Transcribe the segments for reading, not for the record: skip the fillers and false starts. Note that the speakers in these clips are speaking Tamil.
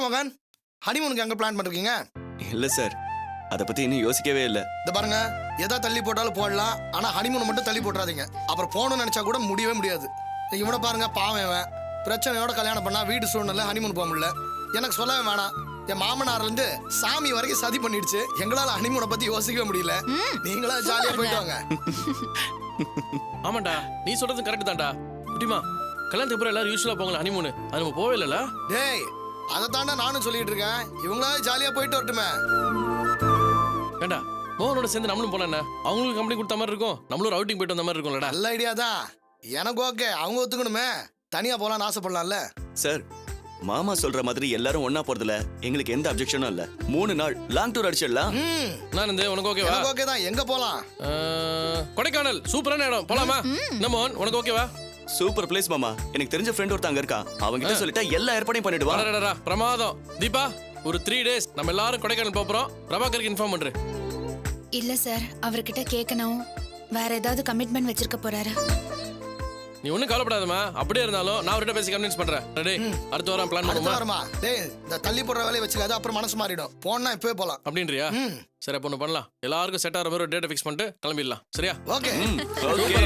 மோகன், ஹனிமூனுக்கு எங்க பிளான் பண்றீங்க? இல்ல சார், அத பத்தி இன்னும் யோசிக்கவே இல்ல. இந்த பாருங்க, எதா தள்ளி போட்டாலும் போடலாம், ஆனா ஹனிமூன் மட்டும் தள்ளி போட்டுறாதீங்க. அப்புறம் போகணும்னு நினைச்சா கூட முடியவே முடியாது. இவனை பாருங்க, பாவம் இவன். பிரச்சனையோட கல்யாணம் பண்ணா வீடு சூழ்நிலை ஹனிமூன் போக முடியல. எனக்கு சொல்லவே வேணாம், என் மாமனார்ல இருந்து சாமி வரைக்கும் சதி பண்ணிடுச்சு. எங்களால ஹனிமூனை பத்தி யோசிக்கவே முடியல. நீங்களா ஜாலியா போயிட்டு வாங்க. ஆமாண்டா, நீ சொல்றது கரெக்ட் தான்டா. குட்டிமா, கல்யாணத்துக்கு அப்புறம் எல்லாரும் யூஸ்வலா போங்களா ஹனிமூன், அது நம்ம போவே இல்லல. டேய், அதை தாண்டா நானும் சொல்லிட்டு இருக்கேன். இவங்களா ஜாலியா போயிட்டு வரட்டுமே. வேண்டா, மோகனோட சேர்ந்து நம்மளும் போனா என்ன? அவங்களுக்கு கம்பெனி கொடுத்த மாதிரி இருக்கும், நம்மளும் அவுட்டிங் போயிட்டு வந்த மாதிரி இருக்கும்லடா. நல்ல ஐடியா தான். எனக்கு ஓகே, அவங்க ஒத்துக்கணுமே. தனியா போலான்னு ஆசைப்படலாம்ல. சார், மாமா சொல்ற மாதிரி எல்லாரும் ஒண்ணா போறதுல எங்களுக்கு எந்த அப்செக்ஷனும் இல்ல. 3 நாள் லாங் டூர் அடிச்சிடலாம். நான் இந்த உனக்கு ஓகேவா? எனக்கு ஓகே தான். எங்க போலாம்? கொடைக்கானல் சூப்பரான இடம், போலாமா? என்ன மோகன், உனக்கு ஓகேவா? சூப்பர் பிளேஸ் மாமா. எனக்கு தெரிஞ்ச ஃப்ரெண்ட் ஒருத்தங்க அங்க இருக்கா, அவங்க கிட்ட சொல்லிட்டா எல்லா ஏற்பாடையும் பண்ணிடுவான். அடடடா, பிரமாதம். தீபா, ஒரு 3 days நம்ம எல்லாரும் கொடைக்கானல் போறோம். பிரபாகருக்கு இன்ஃபார்ம் பண்றேன். இல்ல சார், அவர்கிட்ட கேட்கணும். வேற ஏதாவது கமிட்மெண்ட் வச்சிருக்க போறாரு. நீ ஒண்ணும் கவலைப்படாதமா. அப்படியே இருந்தாலும் நான் அவர்கிட்ட பேசி கன்வின்ஸ் பண்றேன். ரெடி, அடுத்த வாரம் பிளான் அடுத்த பண்ணுமா? வாரமா? டேய், இந்த தள்ளி போடுற வேலையை வச்சுக்காத, அப்புறம் மனசு மாறிடும். போனா இப்பவே போலாம். அப்படின்றியா? சரி, அப்ப ஒண்ணு பண்ணலாம். எல்லாருக்கும் செட் ஆகிற மாதிரி ஒரு டேட்டை ஃபிக்ஸ் பண்ணிட்டு கிளம்பிடலாம். சரியா? ஓகே. ஓகே.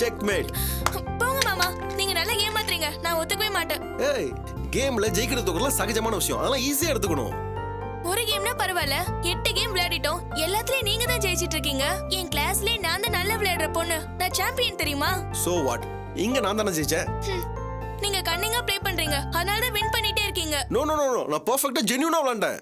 செக்மேட். போங்க மாமா, நீங்க நல்லா ஏமாத்துறீங்க. நான் ஒத்துக்கவே மாட்டேன். ஏய், கேம்ல ஜெயிக்கிறதுக்குலாம் சகஜமான விஷயம், அதெல்லாம் ஈஸியா எடுத்துக்கணும். ஒரு கேம்னா பரவாயில்ல, 8 கேம் விளையாடிட்டோம். எல்லாத்துலயும் நீங்க தான் ஜெயிச்சிட்டு இருக்கீங்க. என் கிளாஸ்லயே நான் தான் நல்லா விளையாடுற பொண்ணு. நான் சாம்பியன் தெரியுமா? So what? இங்க நான் தானே ஜெயிச்சேன். நீங்க கன்னிங்கா ப்ளே பண்றீங்க, அதனால தான் வின் பண்ணிட்டே இருக்கீங்க. நோ நோ நோ நோ, நான் பெர்ஃபெக்ட்டா ஜென்யூனா விளையாண்டேன்.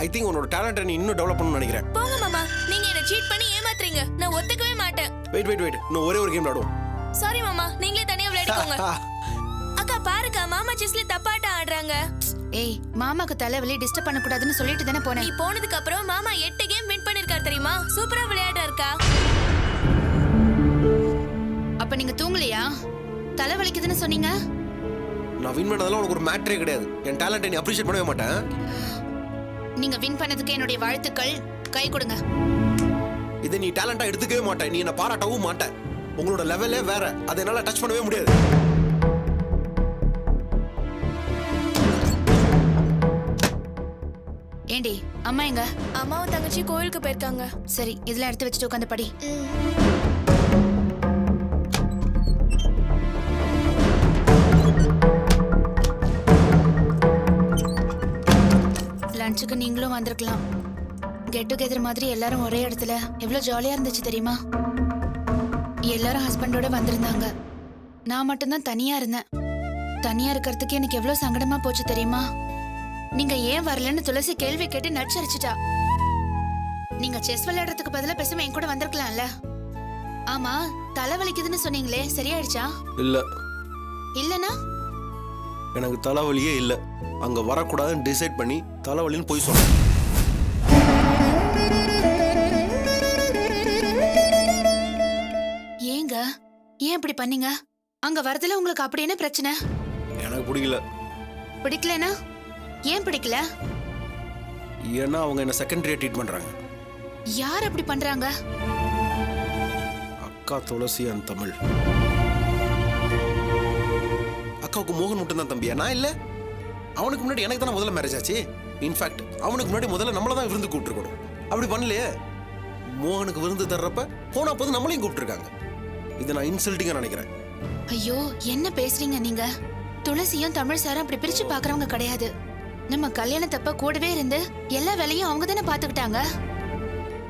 ஐ திங்க் உன்னோட டேலண்ட் நீ இன்னும் டெவலப் பண்ணணும்னு நினைக்கிறேன். போங்க மாமா, நீங்க என்ன சீட் பண்ணி ஏமாத்துறீங்க. நான் ஒத்துக்கவே மாட்டேன். வெயிட், இன்னும் ஒரே ஒரு கேம் விளையாடுவோம். சாரி மாமா, நீங்களே தனியா விளையாடிக்கோங்க. அக்கா பாருக்கா, மாமா செஸ்ல தப்பாட்ட ஆடுறாங்க. ஏய், மாமாக்கு தலைவலி, டிஸ்டர்ப் பண்ண கூடாதுன்னு சொல்லிட்டு தானே போனேன். நீ போனதுக்கு அப்புறம் மாமா 8 கேம் வின் பண்ணிருக்காரு தெரியுமா? சூப்பரா விளையாடுறாருக்கா. அப்ப நீங்க தூங்கலையா? தலைவலிக்குதுன்னு சொன்னீங்க. நான் வின் பண்ணதெல்லாம் உனக்கு ஒரு மேட்டரே கிடையாது. என் டேலண்ட்டை நீ அப்ரிஷியேட் பண்ணவே மாட்டேன். நீங்க வின் பண்ணதுக்கு என்னுடைய வாழ்த்துக்கள். கை கொடுங்க. இதை நீ டேலண்டா எடுத்துக்கவே மாட்டேன். நீ என்ன பாராட்டவும் மாட்டேன். உங்களோட லெவலே வேற, அதை என்னால டச் பண்ணவே முடியாது. ஏண்டி, அம்மா எங்க? அம்மாவும் தங்கச்சி கோயிலுக்கு போயிருக்காங்க. சரி, இதெல்லாம் எடுத்து வச்சுட்டு உட்காந்து படி. லஞ்சுக்கு நீங்களும் வந்திருக்கலாம். கெட் டுகெதர் மாதிரி எல்லாரும் ஒரே இடத்துல எவ்வளவு ஜாலியா இருந்துச்சு தெரியுமா? எல்லாரும் ஹஸ்பண்டோட வந்திருந்தாங்க. நான் மட்டும்தான் தனியா இருந்தேன். தனியா இருக்கிறதுக்கு எனக்கு எவ்வளவு சங்கடமா போச்சு தெரியுமா? நீங்க ஏன் வரலன்னு துளசி கேள்வி கேட்டு நச்சரிச்சிட்டா. நீங்க செஸ் விளையாடுறதுக்கு பதிலா பேசாம என் கூட வந்திருக்கலாம்ல. ஆமா, தலைவலிக்குதுன்னு சொன்னீங்களே, சரியாயிடுச்சா? இல்ல. இல்லனா? எனக்கு தலைவலியே இல்ல. அங்க வரக்கூடாதுன்னு டிசைட் பண்ணி தலைவலின்னு போய் சொன்னேன். ஏங்க, ஏன் இப்படி பண்ணீங்க? அங்க வரதுல உங்களுக்கு அப்படி என்ன பிரச்சனை? எனக்கு பிடிக்கல. பிடிக்கலனா? ஏன் பிடிக்கல? ஏன்னா அவங்க என்ன செகண்டரியா ட்ரீட் பண்றாங்க. யார் அப்படி பண்றாங்க? அக்கா துளசி அண்ட் தமிழ். அக்காவுக்கு மோகன் மட்டும் தான் தம்பியா? நான் இல்ல. அவனுக்கு முன்னாடி எனக்கு தானே முதல்ல மேரேஜ் ஆச்சு. இன்ஃபேக்ட் அவனுக்கு முன்னாடி முதல்ல நம்மள தான் விருந்து கூப்பிட்டுருக்கணும். அப்படி பண்ணலையே. மோகனுக்கு விருந்து தர்றப்ப போனா போது நம்மளையும் கூப்பிட்டுருக்காங்க. இதை நான் இன்சல்ட்டிங்கா நினைக்கிறேன். ஐயோ, என்ன பேசுறீங்க நீங்க? துளசியும் தமிழ் சாரும் அப்படி பிரிச்சு பாக்குறவங்க கிடையாது. நம்ம கல்யாணத்தப்ப கூடவே இருந்து எல்லா வேலையும் அவங்க தானே பாத்துக்கிட்டாங்க.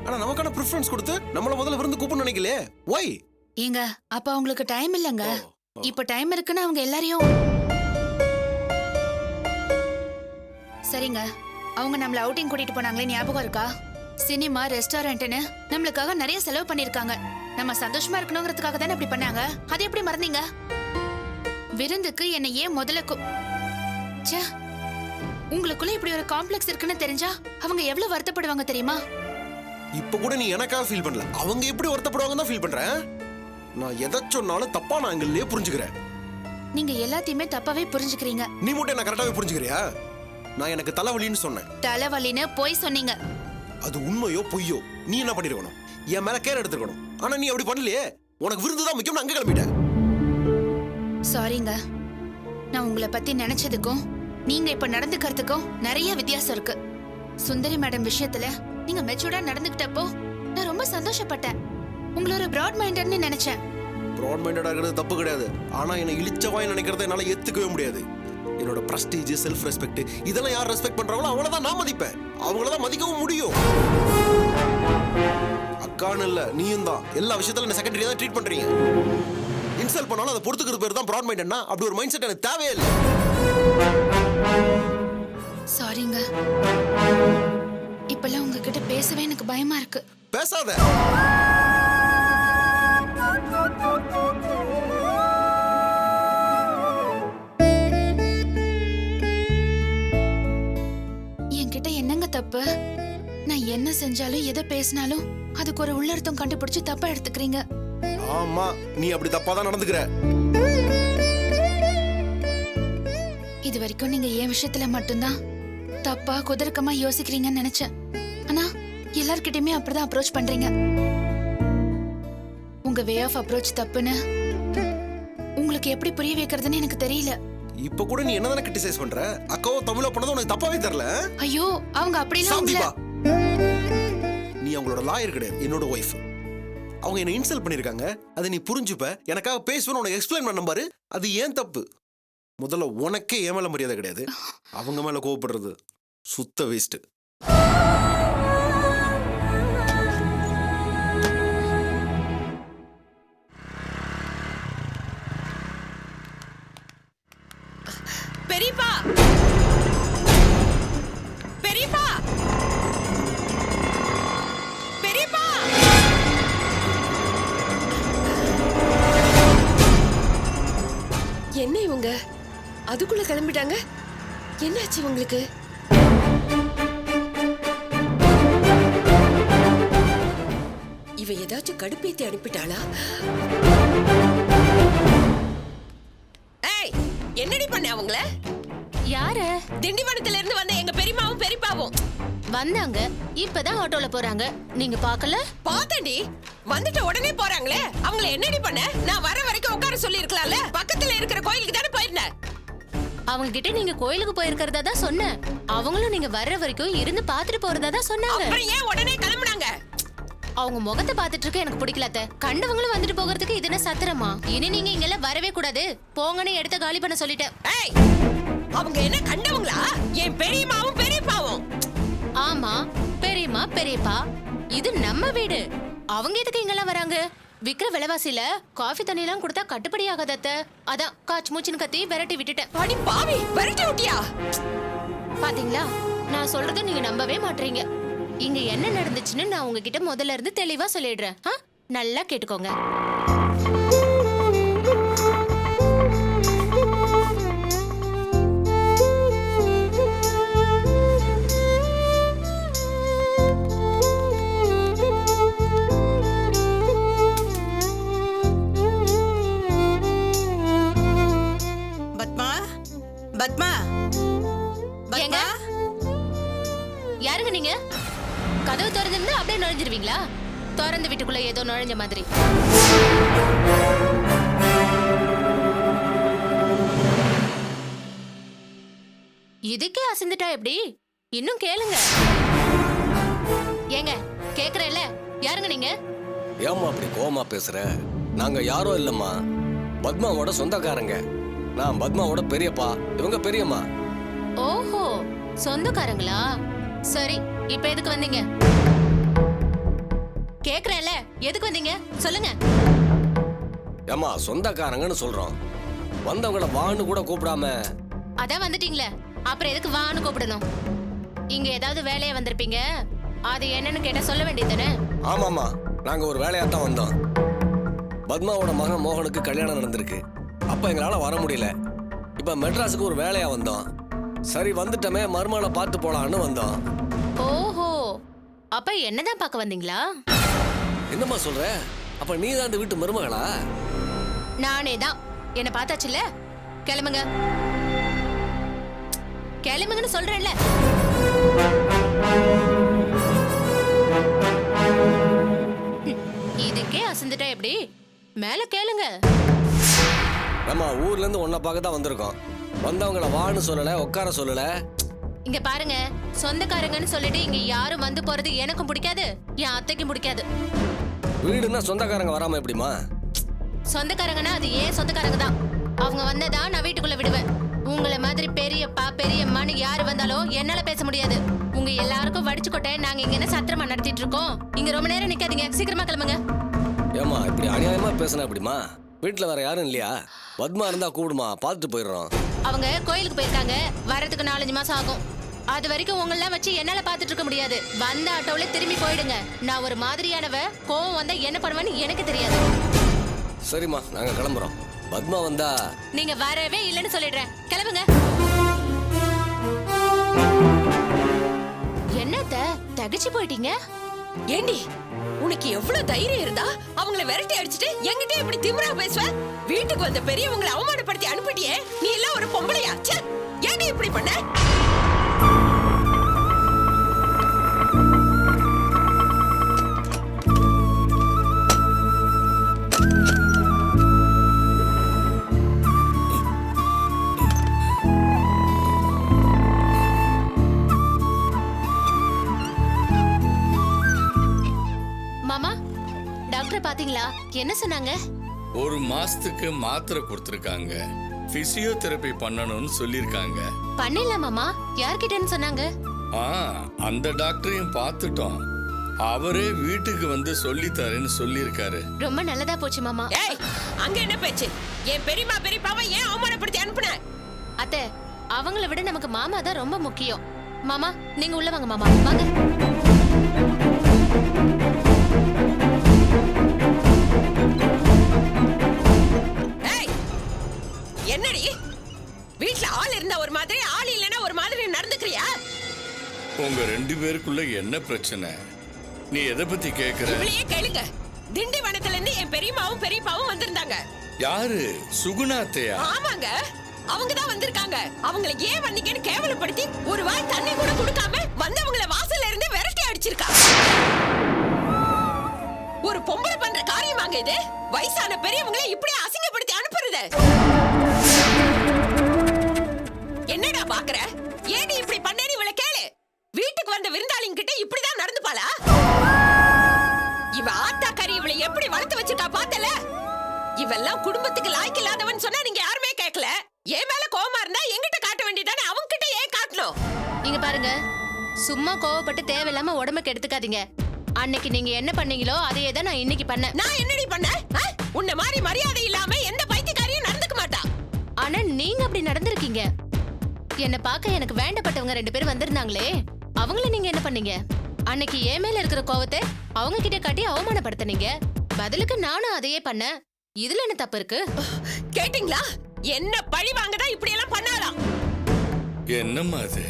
ஆனா நமக்கான ப்ரிஃபரன்ஸ் கொடுத்து நம்மள முதல்ல விருந்து கூப்பிடணும் நினைக்கலையே. ஒய்? ஏங்க, அப்ப அவங்களுக்கு டைம் இல்லங்க. இப்ப டைம் இருக்குன்னு அவங்க எல்லாரையும். சரிங்க, அவங்க நம்மள அவுட்டிங் கூட்டிட்டு போனாங்களே, ஞாபகம் இருக்கா? சினிமா, ரெஸ்டாரண்ட்னு நம்மளுக்காக நிறைய செலவு பண்ணிருக்காங்க. நம்ம சந்தோஷமா இருக்கணுங்கிறதுக்காக தானே அப்படி பண்ணாங்க. அது எப்படி மறந்தீங்க? விருந்துக்கு என்ன ஏன் முதல்ல ச்சே, உங்களுக்குள்ள இப்படி ஒரு காம்ப்ளெக்ஸ் இருக்குன்னு தெரிஞ்சா அவங்க எவ்வளவு வருத்தப்படுவாங்க தெரியுமா? இப்ப கூட நீ எனக்காக ஃபீல் பண்ணல, அவங்க எப்படி வருத்தப்படுவாங்க தான் ஃபீல் பண்றேன். நான் எதை சொன்னாலும் தப்பா நான் எங்களையே புரிஞ்சுக்கிறேன். நீங்க எல்லாத்தையுமே தப்பாவே புரிஞ்சுக்கிறீங்க. நீ மட்டும் என்ன கரெக்டாவே புரிஞ்சுக்கிறியா? நான் எனக்கு தலைவலின்னு சொன்னேன். தலைவலின்னு போய் சொன்னீங்க. அது உண்மையோ பொய்யோ நீ என்ன பண்ணிருக்கணும்? என் மேல கேர் எடுத்துக்கணும். ஆனா நீ அப்படி பண்ணலையே. உனக்கு விருந்து தான் முக்கியம், அங்க கிளம்பிட்டேன். சாரிங்க. நான் உங்களை பத்தி நினைச்சதுக்கும் நீங்க இப்ப நடந்துக்கிறதுக்கும் நிறைய வித்தியாசம் இருக்கு. சுந்தரி மேடம் விஷயத்துல நீங்க மெச்சூர்டா நடந்துக்கிட்டப்போ நான் ரொம்ப சந்தோஷப்பட்டேன். உங்களை ஒரு பிராட் மைண்டட்னு நினைச்சேன். ப்ராட் மைண்டடா இருக்கிறது தப்பு கிடையாது. ஆனா என்னை இழிச்சவாய் நினைக்கிறத என்னால ஏத்துக்கவே முடியாது. என்னோட பிரஸ்டீஜ், செல்ஃப் ரெஸ்பெக்ட் இதெல்லாம் யார் ரெஸ்பெக்ட் பண்றாங்களோ அவங்கள தான் நான் மதிப்பேன். அவங்கள தான் மதிக்கவும் முடியும். அக்கான்னு இல்ல, நீயும் தான் எல்லா விஷயத்துல என்ன செகண்டரியா தான் ட்ரீட் பண்றீங்க. இன்சல்ட் பண்ணாலும் அதை பொறுத்துக்கிறது பேர் தான் ப்ராட் மைண்டட்னா அப்படி ஒரு மைண்ட் செட் எனக்கு தேவையே இல்லை. சாரிங்க. இப்பெல்லாம் உங்ககிட்ட பேசவே எனக்கு பயமா இருக்கு. பேசாத. என்கிட்ட என்னங்க தப்பு? நான் என்ன செஞ்சாலும் எதை பேசினாலும் அதுக்கு ஒரு உள்ளர்த்தம் கண்டுபிடிச்சு தப்பா எடுத்துக்கிறீங்க. ஆமா, நீ அப்படி தப்பா தான் நடந்துக்கிற. இது வரைக்கும் நீங்க என் விஷயத்துல மட்டும்தான் தப்பா குதர்க்கமா யோசிக்கிறீங்கன்னு நினைச்சேன். ஆனா எல்லார்கிட்டயுமே அப்படிதான் அப்ரோச் பண்றீங்க. உங்க வே ஆஃப் அப்ரோச் தப்புன்னு உங்களுக்கு எப்படி புரிய வைக்கிறதுன்னு எனக்கு தெரியல. இப்ப கூட நீ என்னதான கிரிட்டிசைஸ் பண்ற? அக்காவோ தமிழோ பண்ணது உனக்கு தப்பாவே தெரியல. ஐயோ, அவங்க அப்படிலாம் சாந்திபா, நீ அவங்களோட லாயர் கிடையாது, என்னோட ஒய்ஃப். அவங்க என்ன இன்சல்ட் பண்ணிருக்காங்க, அதை நீ புரிஞ்சுப்ப. எனக்காக பேசுவேன்னு உனக்கு எக்ஸ்பிளைன் பண்ண பாரு. அது ஏன் தப்பு? முதல்ல உனக்கே ஏன் மேல மரியாதை கிடையாது. அவங்க மேல கோவப்படுறது சுத்த வேஸ்ட். பெரியப்பா, பெரியப்பா, பெரியப்பா. என்ன இவங்க அதுக்குள்ள கிளம்பிட்டாங்க? என்னாச்சு உங்களுக்கு? இவ ஏதாச்சும் கடுப்பேத்தி அனுப்பிட்டாளா? ஏய், என்னடி பண்ண அவங்கள? யாரு? திண்டிவனத்துல இருந்து வந்த எங்க பெரியமாவும் பெரியப்பாவும் வந்தாங்க. இப்பதான் ஆட்டோல போறாங்க. நீங்க பாக்கல? பாத்தண்டி, வந்துட்டு உடனே போறாங்களே. அவங்கள என்னடி பண்ண? நான் வர வரைக்கும் உட்கார சொல்லி இருக்கலாம்ல. பக்கத்துல இருக்கிற கோயிலுக்கு தானே போயிருந்தேன். அவங்க கிட்ட நீங்க கோயிலுக்கு போயிருக்கிறதா தான் சொன்னேன். அவங்களும் நீங்க வர்ற வரைக்கும் இருந்து பாத்துட்டு போறதா தான் சொன்னாங்க. அப்புறம் ஏன் உடனே கிளம்புனாங்க? அவங்க முகத்தை பாத்துட்டு இருக்க எனக்கு பிடிக்கல அத்தை. கண்டவங்களும் வந்துட்டு போகிறதுக்கு இது என்ன சத்திரமா? இனி நீங்க இங்கெல்லாம் வரவே கூடாது. போங்கன்னு எடுத்த காலி பண்ண சொல்லிட்டேன். ஏய், அவங்க என்ன கண்டவங்களா? என் பெரியம்மாவும் பெரியப்பாவும். ஆமா, பெரியம்மா பெரியப்பா, இது நம்ம வீடு. அவங்க எதுக்கு இங்கெல்லாம் வராங்க? விக்கிற விலைவாசியில காஃபி தண்ணி எல்லாம் கொடுத்தா கட்டுப்படி ஆகாத அத்தை. அதான் காச்சு மூச்சுன்னு கத்தி விரட்டி விட்டுட்டேன். அடி பாவி, விரட்டி விட்டியா? பாத்தீங்களா, நான் சொல்றதை நீங்க நம்பவே மாட்டீங்க. இங்க என்ன நடந்துச்சுன்னு நான் உங்ககிட்ட முதல்ல இருந்து தெளிவா சொல்லிடுறேன். நல்லா கேட்டுக்கோங்க. பத்மா, பத்மா, ஏங்க? பத்மா. யாருங்க நீங்க? கதவு திறந்திருந்தா அப்படியே நுழைஞ்சிருவீங்களா? திறந்து வீட்டுக்குள்ள ஏதோ நுழைஞ்ச மாதிரி. இதுக்கே அசந்துட்டா எப்படி? இன்னும் கேளுங்க. ஏங்க, கேக்குறேன்ல, யாருங்க நீங்க? ஏம்மா அப்படி கோவமா பேசுற? நாங்க யாரும் இல்லம்மா, பத்மாவோட சொந்தக்காரங்க. நான் பத்மாவோட பெரியப்பா, இவங்க பெரியம்மா. ஓஹோ, சொந்தக்காரங்களா? சரி, இப்ப எதுக்கு வந்தீங்க? கேக்குறேன்ல, எதுக்கு வந்தீங்க சொல்லுங்க. ஏம்மா சொந்தக்காரங்கன்னு சொல்றோம், வந்தவங்கள வான்னு கூட கூப்பிடாம. அதான் வந்துட்டீங்களே, அப்புறம் எதுக்கு வான்னு கூப்பிடணும்? இங்க ஏதாவது வேலையா வந்திருப்பீங்க, அது என்னன்னு கேட்டா சொல்ல வேண்டியதுதானே? ஆமாம்மா, நாங்க ஒரு வேலையா தான் வந்தோம். பத்மாவோட மகன் மோகனுக்கு கல்யாணம் நடந்திருக்கு. அப்ப எங்களால வர முடியல. இப்ப மெட்ராஸுக்கு ஒரு வேலையா வந்தோம். சரி வந்துட்டமே, மருமகளை பார்த்து போலான்னு வந்தோம். ஓஹோ, அப்ப என்னதான் பார்க்க வந்தீங்களா? என்னம்மா சொல்ற? அப்ப நீ தான் அந்த வீட்டு மருமகளா? நானே தான். என்ன பார்த்தாச்சுல்ல, கிளம்புங்க. கிளம்புங்கன்னு சொல்றேன்ல. வந்துட்டா எப்படி? மேல கேளுங்க. நம்ம ஊர்ல இருந்து உன்னை பார்க்க தான் வந்திருக்கோம். வந்தவங்கள வான்னு சொல்லல, உட்கார சொல்லல. இங்க பாருங்க, சொந்தக்காரங்கன்னு சொல்லிட்டு இங்க யாரும் வந்து போறது எனக்கும் பிடிக்காது, என் அத்தைக்கும் பிடிக்காது. வீடுன்னா சொந்தக்காரங்க வராம எப்படிமா? சொந்தக்காரங்கன்னா அது ஏன் சொந்தக்காரங்க தான். அவங்க வந்ததா நான் வீட்டுக்குள்ள விடுவேன். உங்களை மாதிரி பெரியப்பா பெரியம்மான்னு யாரு வந்தாலும் என்னால பேச முடியாது. உங்க எல்லாருக்கும் வடிச்சு கொட்டை நாங்க இங்க என்ன சத்திரமா நடத்திட்டு இருக்கோம். இங்க ரொம்ப நேரம் நிக்காதீங்க, சீக்கிரமா கிளம்புங்க. ஏமா இப்படி அநியாயமா பேசினா எப்படிமா? வீட்டுல வேற யாரும் இல்லையா? பத்மா இருந்தா கூடுமா, பார்த்துட்டு போயிடுறோம். அவங்க கோயிலுக்கு போயிருக்காங்க, வரதுக்கு 4-5 மாசம் ஆகும். அது வரைக்கும் உங்களெல்லாம் வச்சு என்னால பாத்துட்டு இருக்க முடியாது. வந்த ஆட்டோல திரும்பி போயிடுங்க. நான் ஒரு மாதிரியானவ, கோவம் வந்தா என்ன பண்ணுவேன்னு எனக்கு தெரியாது. சரிம்மா, நாங்க கிளம்புறோம். பத்மா வந்தா நீங்க வரவே இல்லைன்னு சொல்லிடுறேன். கிளம்புங்க. என்னத்த தகச்சு போயிட்டீங்க? ஏண்டி உனக்கு எவ்வளவு தைரியம் இருந்தா அவங்கள விரட்டி அடிச்சிட்டு என்கிட்ட இப்படி திமிரா பேசுவ? வீட்டுக்கு வந்த பெரியவங்களை அவமானப்படுத்தி அனுப்பிட்டியே, நீ எல்லாம் ஒரு பொம்பளையா? ச்சே, ஏண்டி இப்படி பண்ண? மாமா, டாக்டர் பாத்தீங்களா? என்ன சொன்னாங்க? 1 மாசத்துக்கு மாத்திரை கொடுத்திருக்காங்க. பிசியோதெரபி பண்ணணும்னு சொல்லிருக்காங்க. பண்ணிடலாம் மாமா. யார்கிட்டன்னு சொன்னாங்க? அந்த டாக்டரையும் பார்த்துட்டோம். அவரே வீட்டுக்கு வந்து சொல்லி தரேன்னு சொல்லியிருக்காரு. ரொம்ப நல்லதா போச்சு மாமா. ஏய், அங்க என்ன பேச்சு? என் பெரியம்மா பெரியப்பாவை ஏன் அவமானப்படுத்தி அனுப்புன? அத்தை, அவங்கள விட நமக்கு மாமா தான் ரொம்ப முக்கியம். மாமா, நீங்க உள்ள வாங்க மாமா. வாங்க. என்னடி வீட்ல ஆள் இருந்தா ஒரு மாதிரி, ஆள் இல்லனா ஒரு மாதிரி நடந்துக்கறியா? உங்க 2 பேருக்குள்ள என்ன பிரச்சனை? நீ எதை பத்தி கேக்குற? இவளையே கேளுங்க. திண்டிவனத்துல இருந்து என் பெரியம்மாவும் பெரியப்பாவும் வந்திருந்தாங்க. யாரு? சுகுணாத்தையா? ஆமாங்க, அவங்க தான் வந்திருக்காங்க. அவங்களை ஏன் வந்தீங்கன்னு கேவலப்படுத்தி ஒரு வாய் தண்ணி கூட கொடுக்காம வந்தவங்கள வாசல்ல இருந்து விரட்டி அடிச்சிருக்கா. ஒரு பொம்பளை பண்ற காரியமாங்க இது? வயசான பெரியவங்களை இப்படி அசிங்கப்படுத்தி அனுப்புறது? என்னடா பாக்குற? ஏன் இப்படி பண்ணேன்னு இவளை கேளு. வீட்டுக்கு வந்த விருந்தாளிங்க கிட்ட இப்படிதான் நடந்துப்பாளா? இவ ஆத்தாக்காரி இவளை எப்படி வளர்த்து வச்சிருக்கா பார்த்தல? இவெல்லாம் குடும்பத்துக்கு லாய்க்கு இல்லாதவன் சொன்னா நீங்க யாருமே கேட்கல. ஏன் மேல கோவமா இருந்தா எங்கிட்ட காட்ட வேண்டியதானே, அவங்க கிட்ட ஏன் காட்டணும்? இங்க பாருங்க, சும்மா கோவப்பட்டு தேவையில்லாம உடம்புக்கு எடுத்துக்காதீங்க. அன்னைக்கு நீங்க என்ன பண்ணீங்களோ அதையே தான் நான் இன்னைக்கு பண்ணேன். நான் என்னடி பண்ணேன்? உன்ன மாதிரி மரியாதை இல்லாம எந்த பைத்தியக்காரியும் நடந்துக்க மாட்டா. ஆனா நீங்க அப்படி நடந்திருக்கீங்க. என்ன பார்க்க எனக்கு வேண்டப்பட்டவங்க 2 பேர் வந்திருந்தாங்களே, அவங்கள நீங்க என்ன பண்ணீங்க? அன்னைக்கு என் மேல இருக்கிற கோவத்தை அவங்க கிட்ட காட்டி அவமானப்படுத்தினீங்க. பதிலுக்கு நானும் அதையே பண்ணேன். இதுல என்ன தப்பு இருக்கு? கேட்டீங்களா? என்ன பழி வாங்கதான் இப்படி எல்லாம் பண்ணாலாம். என்னம்மா அது?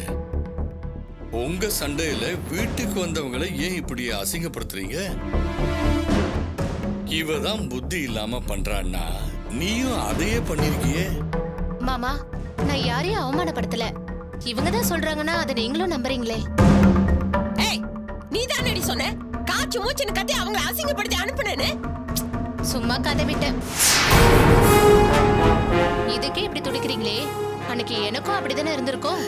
உங்க சண்டையில வீட்டுக்கு வந்தவங்களை ஏன் இப்படி அசிங்கப்படுத்துறீங்க? இவதான் புத்தி இல்லாம பண்றான்னா நீயும் அதையே பண்ணிருக்கியே. மாமா, நான் யாரையும் அவமானப்படுத்தல. இவங்க தான் சொல்றாங்கன்னா அதை நீங்களும் நம்புறீங்களே. ஏய், நீ தானடி சொன்ன காச்சு மூச்சுன்னு கத்தி அவங்கள அசிங்கப்படுத்தி அனுப்புனேன்னு? சும்மா கதை விட்டேன். இதுக்கே இப்படி துடிக்கிறீங்களே, அன்னைக்கு எனக்கும் அப்படிதானே இருந்திருக்கும்.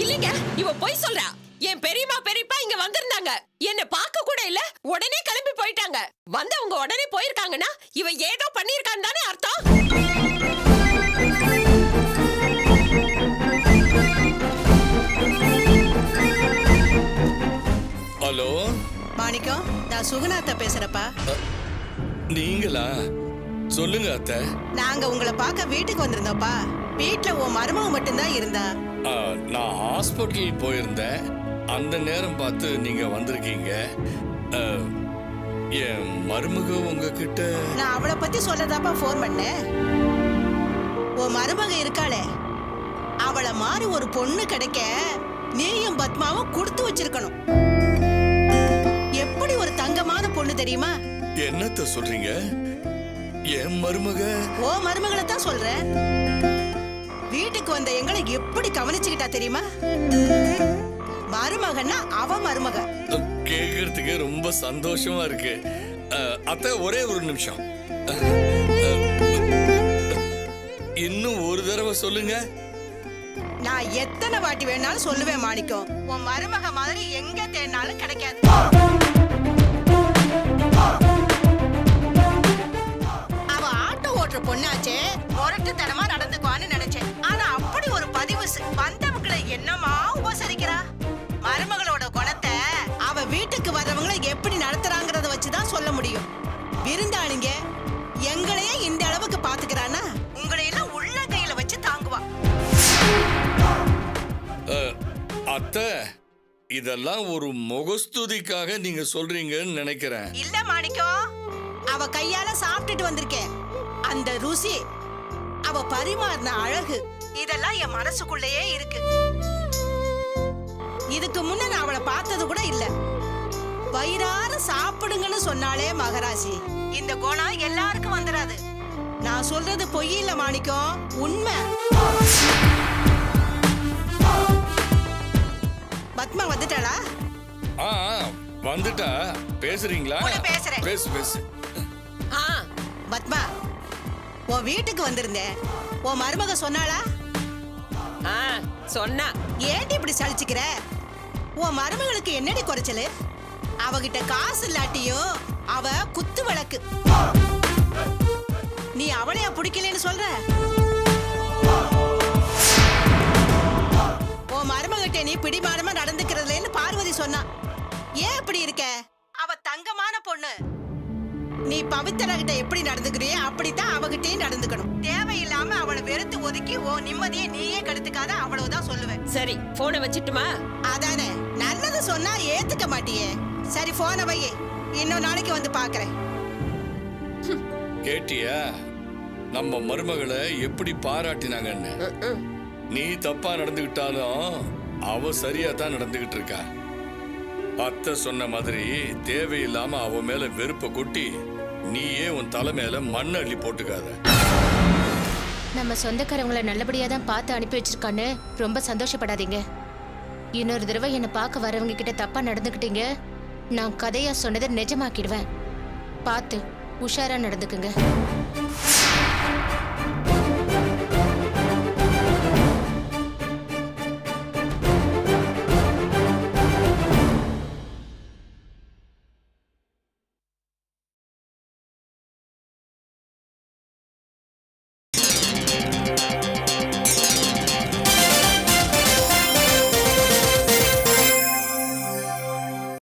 இல்லங்க, இவ போய் சொல்றா. என் பெரியம்மா பெரியப்பா இங்க வந்திருந்தாங்க. என்ன பார்க்க கூட இல்ல, உடனே கிளம்பி போயிட்டாங்க. வந்தவங்க உடனே போயிருக்காங்கன்னா இவ ஏதோ பண்ணிருக்கான்னு தானே அர்த்தம். ஹலோ மாணிக்கம், நான் சுகுணாத்த பேசுறப்பா. நீங்களா? சொல்லுங்க அத்தை. நாங்க உங்களை பார்க்க வீட்டுக்கு வந்திருந்தோம்ப்பா. வீட்டுல உன் மருமக மட்டும்தான் இருந்தா. நான் ஹாஸ்பிட்டல் போயிருந்தேன். அந்த நேரம் பார்த்து நீங்க வந்திருக்கீங்க. என் மருமக உங்ககிட்ட. நான் அவளை பத்தி சொல்லதாப்பா போன் பண்ணேன். உன் மருமக இருக்காளே, அவளை மாதிரி ஒரு பொண்ணு கிடைக்க நீயும் பத்மாவும் கொடுத்து வச்சிருக்கணும். எப்படி ஒரு தங்கமான பொண்ணு தெரியுமா? என்னத்த சொல்றீங்க? என் மருமக? ஓ மருமகளை தான் சொல்றேன். வீட்டுக்கு வந்த எங்களை எப்படி கவனிச்சுக்கிட்டா தெரியுமா? மருமகன்னா அவ மருமக. கேக்குறதுக்கு ரொம்ப சந்தோஷமா இருக்கு. அத்தை ஒரே ஒரு நிமிஷம். இன்னும் ஒரு தடவை சொல்லுங்க. நான் எத்தனை வாட்டி வேணாலும் சொல்லுவேன் மாணிக்கம், உன் மருமக மாதிரி எங்க தேடினாலும் கிடைக்காது. அவ ஆட்டோ ஓட்டுற பொண்ணாச்சே, முரட்டுத்தனமா நடந்துக்குவான்னு நினைச்சேன். ஆனா அப்படி ஒரு பதிவு வந்தவங்களை என்னமா உபசரிக்கிறா. மருமகளோட குணத்தை அவ வீட்டுக்கு வர்றவங்களை எப்படி நடத்துறாங்கறத வச்சுதான் சொல்ல முடியும். விருந்தாளிங்க எங்களையே இந்த அளவுக்கு பாத்துக்கிறானா, உங்களை எல்லாம் உள்ள கையில வச்சு தாங்குவா. அத்தை, இதெல்லாம் ஒரு முகஸ்துதிக்காக நீங்க சொல்றீங்கன்னு நினைக்கிறேன். இல்ல மாணிக்கம், அவ கையால சாப்பிட்டுட்டு வந்திருக்கேன். அந்த ருசி, அவ பரிமாறின அழகு, இதெல்லாம் என் மனசுக்குள்ளேயே இருக்கு. இதுக்கு முன்ன நான் அவளை பார்த்தது கூட இல்ல. வயிறார சாப்பிடுங்கன்னு சொன்னாலே மகராசி. இந்த குணம் எல்லாருக்கும் வந்துடாது. நான் சொல்றது பொய் இல்ல மாணிக்கம், உண்மை. பத்மா வந்துட்டாளா? வந்துட்டா. பேசுறீங்களா? பேசுறேன். பேசு பேசு. பத்மா, உன் வீட்டுக்கு வந்திருந்தேன். உன் மருமக சொன்னாளா? சொன்னா. ஏன்டி இப்படி சலிச்சுக்கிற? உன் மருமகளுக்கு என்னடி குறைச்சலு? அவகிட்ட காசு இல்லாட்டியும் அவ குத்து விளக்கு. நீ அவளையா பிடிக்கலன்னு சொல்ற? உன் மருமகிட்ட நீ பிடிமானமா நடந்துக்கிறதுலன்னு பார்வதி சொன்னா. ஏன் இப்படி இருக்க? அவ தங்கமான பொண்ணு. நீ பவித்ரகிட்ட எப்படி நடந்துக்கிறியோ அப்படித்தான் அவகிட்டயும் நடந்துக்கணும். தேவையில்லாம அவளை வெறுத்து ஒதுக்கி ஓ நிம்மதியை நீயே கெடுத்துக்காத, அவ்வளவுதான் சொல்லுவேன். சரி, போனை வச்சிட்டுமா? அதானே, நல்லது சொன்னா ஏத்துக்க மாட்டியே. சரி, போனை வை, இன்னொரு நாளைக்கு வந்து பாக்குறேன். கேட்டியா நம்ம மருமகளை எப்படி பாராட்டினாங்கன்னு? நீ தப்பா நடந்துகிட்டாலும் அவ சரியா தான் நடந்துகிட்டு இருக்கா. அத்தை சொன்ன மாதிரி தேவையில்லாம அவ மேல வெறுப்ப கொட்டி நீயே உன் தலை மேல மண் அள்ளி போட்டுக்காத. நம்ம சொந்தக்காரவங்களை நல்லபடியா தான் பார்த்து அனுப்பி வச்சிருக்கான்னு ரொம்ப சந்தோஷப்படாதீங்க. இன்னொரு தடவை என்னை பார்க்க வரவங்க கிட்ட தப்பா நடந்துக்கிட்டீங்க, நான் கதையா சொன்னதை நிஜமாக்கிடுவேன். பார்த்து உஷாரா நடந்துக்குங்க.